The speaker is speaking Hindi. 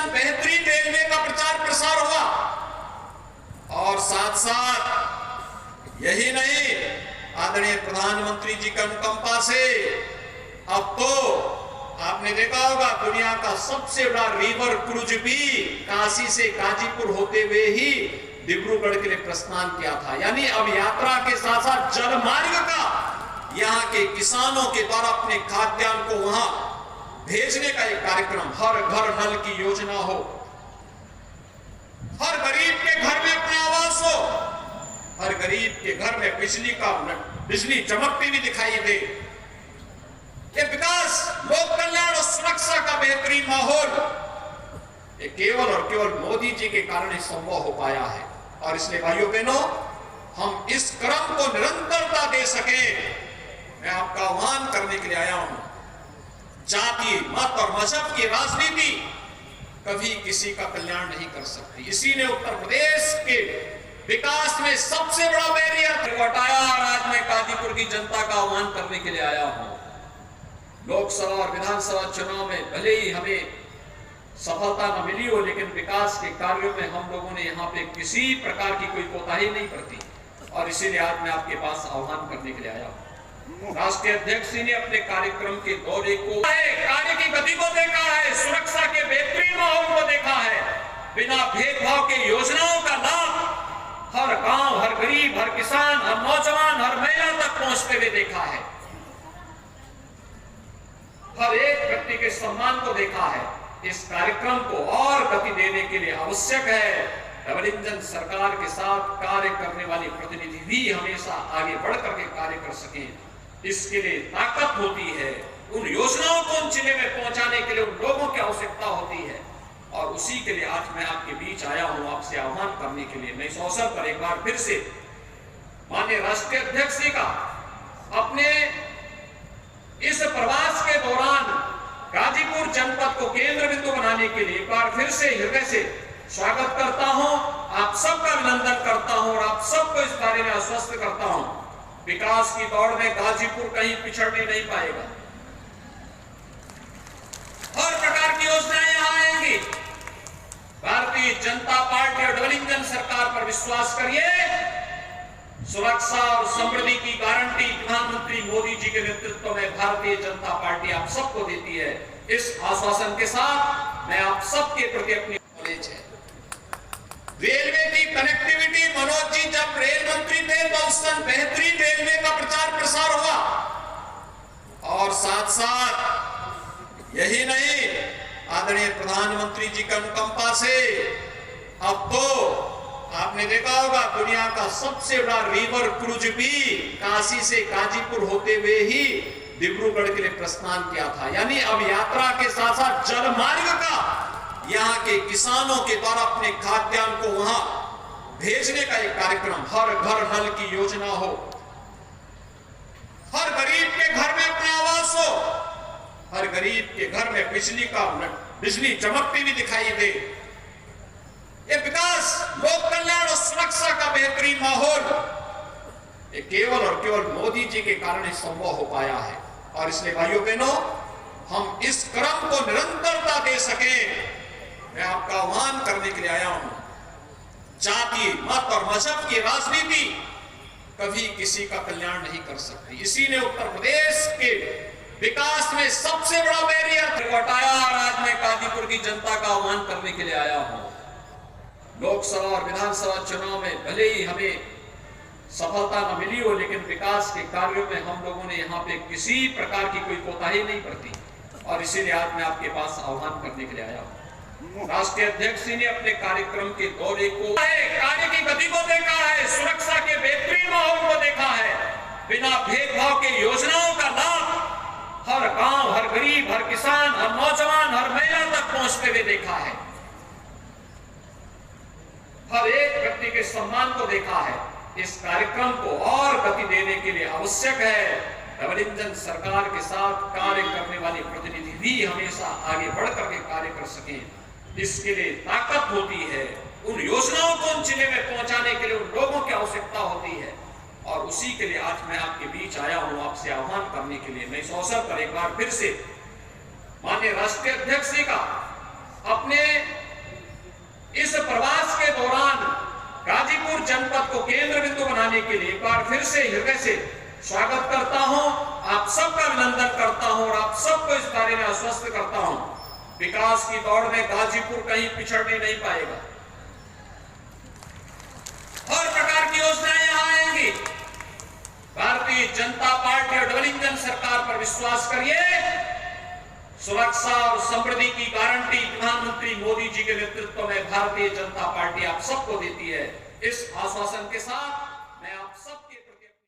सन बेहतरीन रेलवे का प्रचार प्रसार हुआ। और साथ साथ यही नहीं, आदरणीय प्रधानमंत्री जी की अनुकंपा से अब तो आपने देखा होगा दुनिया का सबसे बड़ा रिवर क्रूज भी काशी से गाजीपुर होते हुए ही डिब्रूगढ़ के लिए प्रस्थान किया था। यानी अब यात्रा के साथ साथ जल मार्ग का यहाँ के किसानों के द्वारा अपने खाद्यान्न को वहां भेजने का एक कार्यक्रम, हर घर नल की योजना हो, हर गरीब के घर में अपना आवास हो, हर गरीब के घर में बिजली चमकती हुई दिखाई दे। ये विकास, लोक कल्याण और सुरक्षा का बेहतरीन माहौल ये केवल और केवल मोदी जी के कारण ही संभव हो पाया है। और इसलिए भाइयों बहनों, हम इस क्रम को निरंतरता दे सके, मैं आपका आह्वान करने के लिए आया हूं। जाति, मत और मजहब की राजनीति कभी किसी का कल्याण नहीं कर सकती। इसी ने उत्तर प्रदेश के विकास में सबसे बड़ा बैरियर हटाया। और आज मैं गाजीपुर की जनता का आह्वान करने के लिए आया हूं। लोकसभा और विधानसभा चुनाव में भले ही हमें सफलता न मिली हो, लेकिन विकास के कार्यों में हम लोगों ने यहाँ पे किसी प्रकार की कोई कोताही नहीं बरती। और इसीलिए आज मैं आपके पास आह्वान करने के लिए आया हूँ। राष्ट्रीय अध्यक्ष जी ने अपने कार्यक्रम के दौरे को, कार्य की गति को देखा है, सुरक्षा के बेहतरीन माहौल को देखा है, बिना भेदभाव के योजनाओं का लाभ हर गांव, हर गरीब, हर किसान, हर नौजवान, हर महिला तक पहुंचते हुए देखा है, हर एक व्यक्ति के सम्मान को देखा है। इस कार्यक्रम को और गति देने के लिए आवश्यक है डबल इंजन सरकार के साथ कार्य करने वाले प्रतिनिधि भी हमेशा आगे बढ़ करके कार्य कर सकें। इसके लिए ताकत होती है, उन योजनाओं को उन जिले में पहुंचाने के लिए उन लोगों की आवश्यकता होती है। और उसी के लिए आज मैं आपके बीच आया हूं, आपसे आह्वान करने के लिए। मैं इस अवसर पर एक बार फिर से माननीय राष्ट्रीय अध्यक्ष जी का अपने इस प्रवास के दौरान गाजीपुर जनपद को केंद्र बिंदु बनाने के लिए एक बार फिर से हृदय से स्वागत करता हूं, आप सबका अभिनंदन करता हूं और आप सबको इस बारे में आश्वस्त करता हूं, विकास की दौड़ में गाजीपुर कहीं पिछड़ने नहीं पाएगा। हर प्रकार की योजनाएं यहां आएंगी। भारतीय जनता पार्टी और डबल इंजन सरकार पर विश्वास करिए, सुरक्षा और समृद्धि की गारंटी प्रधानमंत्री मोदी जी के नेतृत्व में भारतीय जनता पार्टी आप सबको देती है। इस आश्वासन के साथ मैं आप सबके प्रति अपनी नॉलेज है। रेलवे की कनेक्टिविटी, मनोज जी जब रेल मंत्री थे तो उस समय बेहतरीन रेलवे का प्रचार प्रसार हुआ। और साथ साथ यही नहीं, आदरणीय प्रधानमंत्री जी की अनुकंपा से अब तो आपने देखा होगा दुनिया का सबसे बड़ा रिवर क्रूज भी काशी से गाजीपुर होते हुए ही डिब्रूगढ़ के लिए प्रस्थान किया था। यानी अब यात्रा के साथ साथ जल मार्ग का यहाँ के किसानों के द्वारा अपने खाद्यान्न को वहां भेजने का एक कार्यक्रम, हर घर नल की योजना हो, हर गरीब के घर में अपना आवास हो, हर गरीब के घर में बिजली चमकती हुई दिखाई दे। ये विकास, लोक कल्याण और सुरक्षा का बेहतरीन माहौल ये केवल और केवल मोदी जी के कारण ही संभव हो पाया है। और इसलिए भाइयों बहनों, हम इस क्रम को निरंतरता दे सके, मैं आपका आह्वान करने के लिए आया हूं। जाति, मत और मजहब की राजनीति कभी किसी का कल्याण नहीं कर सकती। इसी ने उत्तर प्रदेश के विकास में सबसे बड़ा बैरियर हटाया। और आज मैं गाजीपुर की जनता का आह्वान करने के लिए आया हूं। लोकसभा और विधानसभा चुनाव में भले ही हमें सफलता न मिली हो, लेकिन विकास के कार्यों में हम लोगों ने यहाँ पे किसी प्रकार की कोई कोताही नहीं बरती। और इसीलिए आज मैं आपके पास आह्वान करने के लिए आया हूँ। राष्ट्रीय अध्यक्ष जी ने अपने कार्यक्रम के दौरे को, कार्य की गति को देखा है, सुरक्षा के बेहतरीन माहौल को देखा है, बिना भेदभाव के योजनाओं का लाभ हर गांव, हर गरीब, हर किसान, हर नौजवान, हर महिला तक पहुंचते हुए देखा है, हर एक व्यक्ति के सम्मान को देखा है। इस कार्यक्रम को और गति देने के लिए आवश्यक है डबल इंजन सरकार के साथ कार्य करने वाले प्रतिनिधि भी हमेशा आगे बढ़ करके कार्य कर सकें। इसके लिए ताकत होती है, उन योजनाओं को उन जिले में पहुंचाने के लिए उन लोगों की आवश्यकता होती है। और उसी के लिए आज मैं आपके बीच आया हूं, आपसे आह्वान करने के लिए। मैं इस अवसर पर एक बार फिर से माननीय राष्ट्रीय अध्यक्ष जी का अपने इस प्रवास के दौरान गाजीपुर जनपद को केंद्र बिंदु बनाने के लिए एक बार फिर से हृदय से स्वागत करता हूं, आप सबका अभिनंदन करता हूं और आप सबको इस बारे में आश्वस्त करता हूं, विकास की दौड़ में गाजीपुर कहीं पिछड़ने नहीं पाएगा। हर प्रकार की योजनाएं यहां आएंगी। भारतीय जनता पार्टी और डबल इंजन सरकार पर विश्वास करिए, सुरक्षा और समृद्धि की गारंटी प्रधानमंत्री मोदी जी के नेतृत्व में भारतीय जनता पार्टी आप सबको देती है। इस आश्वासन के साथ